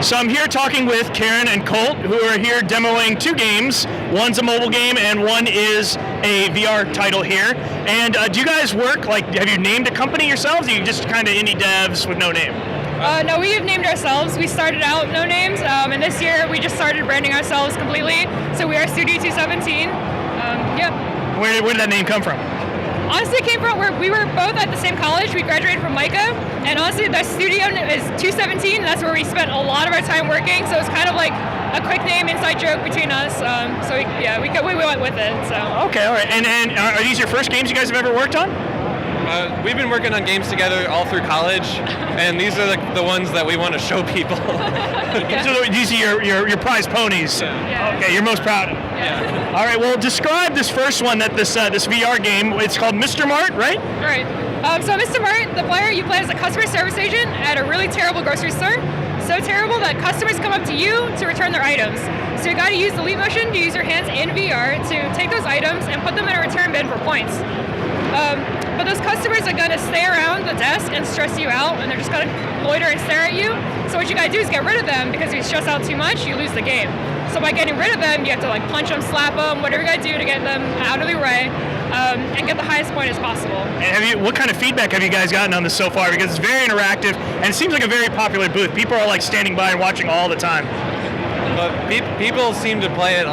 So I'm here talking with Karen and Colt, who are here demoing two games. One's a mobile game and one is a VR title here. And do you guys work, like, have you named a company yourselves, or are you just kind of indie devs with no name? No, we have named ourselves. We started out no names, and this year we just started branding ourselves completely. So we are Studio217. Yeah. Where did that name come from? Honestly, it came from where we were both at the same college. We graduated from MICA, and honestly, the studio is 217. That's where we spent a lot of our time working. So it's kind of like a quick name, inside joke between us. So we went with it. So. Okay, all right. And are these your first games you guys have ever worked on? We've been working on games together all through college, and these are the ones that we want to show people. Yeah. So these are your prize ponies. Yeah. Okay, you're most proud of. Yeah. All right, well, describe this first one, this VR game. It's called Mister Mart, right? Right. So Mister Mart, the player you play as a customer service agent at a really terrible grocery store. So terrible that customers come up to you to return their items. So you got to use the Leap Motion to use your hands in VR to take those items and put them in a return bin for points. But those customers are going to stay around the desk and stress you out, and they're just going to loiter and stare at you. So what you got to do is get rid of them, because if you stress out too much, you lose the game. So by getting rid of them, you have to like punch them, slap them, whatever you got to do to get them out of the way, and get the highest point as possible. And what kind of feedback have you guys gotten on this so far? Because it's very interactive, and it seems like a very popular booth. People are like standing by and watching all the time. People seem to play it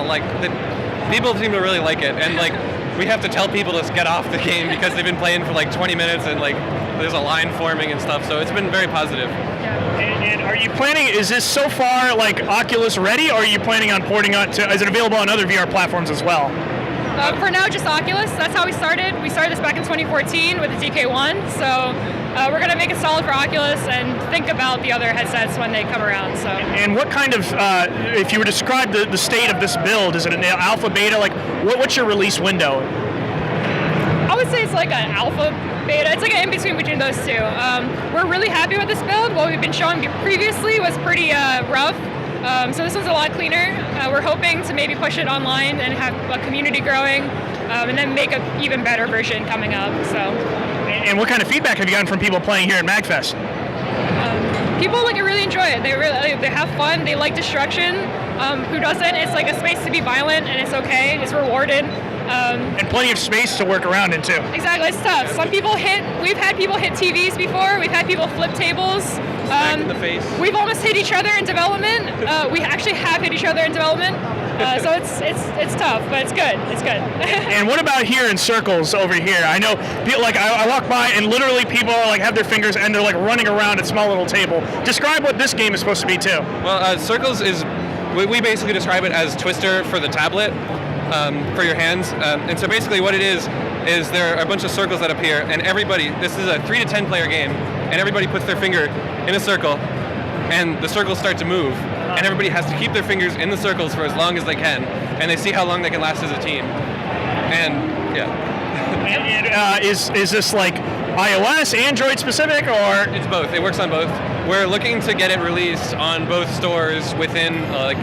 people seem to really like it, and like we have to tell people to get off the game because they've been playing for like 20 minutes and like there's a line forming and stuff. So it's been very positive. And are you planning? Is this so far like Oculus ready, or are you planning on porting on to? Is it available on other VR platforms as well? For now, just Oculus. That's how we started. We started this back in 2014 with the DK1. So we're going to make it solid for Oculus and think about the other headsets when they come around. So. And what kind of, if you were to describe the state of this build, is it an alpha, beta? Like, what's your release window? I would say it's like an alpha, beta. It's like an in-between between those two. We're really happy with this build. What we've been showing previously was pretty rough. So this one's a lot cleaner. We're hoping to maybe push it online and have a community growing, and then make an even better version coming up. So. And what kind of feedback have you gotten from people playing here at MAGFest? People really enjoy it. They have fun. They like destruction. Who doesn't? It's like a space to be violent, and it's okay. It's rewarded. And plenty of space to work around in too. Exactly, it's tough. We've had people hit TVs before. We've had people flip tables. Smack in the face. We've almost hit each other in development. We actually have hit each other in development. So it's tough, but it's good. It's good. And what about here in Circles over here? I know, like I walk by and literally people are like have their fingers and they're like running around a small little table. Describe what this game is supposed to be too. Well, Circles is we basically describe it as Twister for the tablet. For your hands, and so basically what it is there are a bunch of circles that appear, and this is a 3 to 10 player game, and everybody puts their finger in a circle, and the circles start to move, and everybody has to keep their fingers in the circles for as long as they can, and they see how long they can last as a team, and yeah. And is this like iOS, Android specific, or? It's both. It works on both. We're looking to get it released on both stores within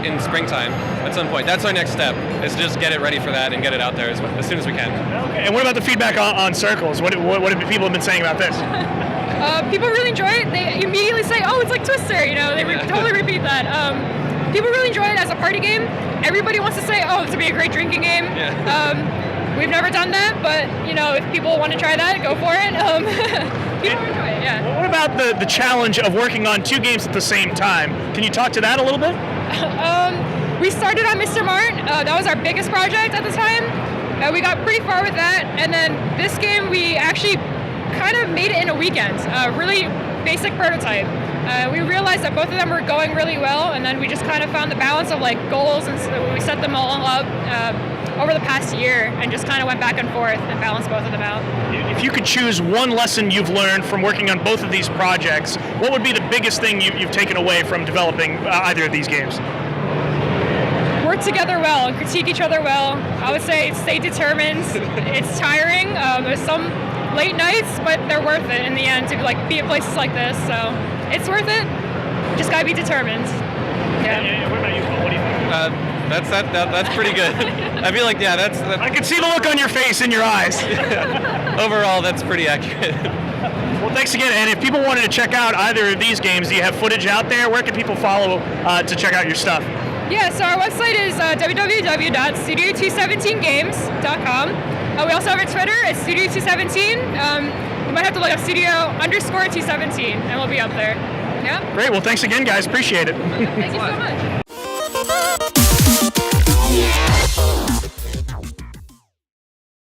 in springtime at some point. That's our next step, is just get it ready for that and get it out there as soon as we can. Okay. And what about the feedback on Circles? What have people been saying about this? People really enjoy it. They immediately say, "Oh, it's like Twister." They totally repeat that. People really enjoy it as a party game. Everybody wants to say, "Oh, it's to be a great drinking game." Yeah. We've never done that, but if people want to try that, go for it. People enjoy it, yeah. What about the challenge of working on two games at the same time? Can you talk to that a little bit? We started on Mister Mart. That was our biggest project at the time. We got pretty far with that, and then this game we actually kind of made it in a weekend. Really basic prototype. We realized that both of them were going really well, and then we just kind of found the balance of like goals, and so we set them all up over the past year, and just kind of went back and forth and balanced both of them out. If you could choose one lesson you've learned from working on both of these projects, what would be the biggest thing you've taken away from developing either of these games? Work together well and critique each other well. I would say stay determined. It's tiring. There's some late nights, but they're worth it in the end to be at places like this. So it's worth it. Just gotta be determined. Yeah. What about you, Paul? What do you think? That's pretty good. I feel like that's I can see the look on your face and your eyes. Overall, that's pretty accurate. Well, thanks again. And if people wanted to check out either of these games, do you have footage out there? Where can people follow to check out your stuff? Yeah, so our website is www.studio217games.com. We also have a Twitter, it's Studio217. You might have to look up Studio_217, and we'll be up there. Yeah. Great. Well, thanks again, guys. Appreciate it. Thank you so much.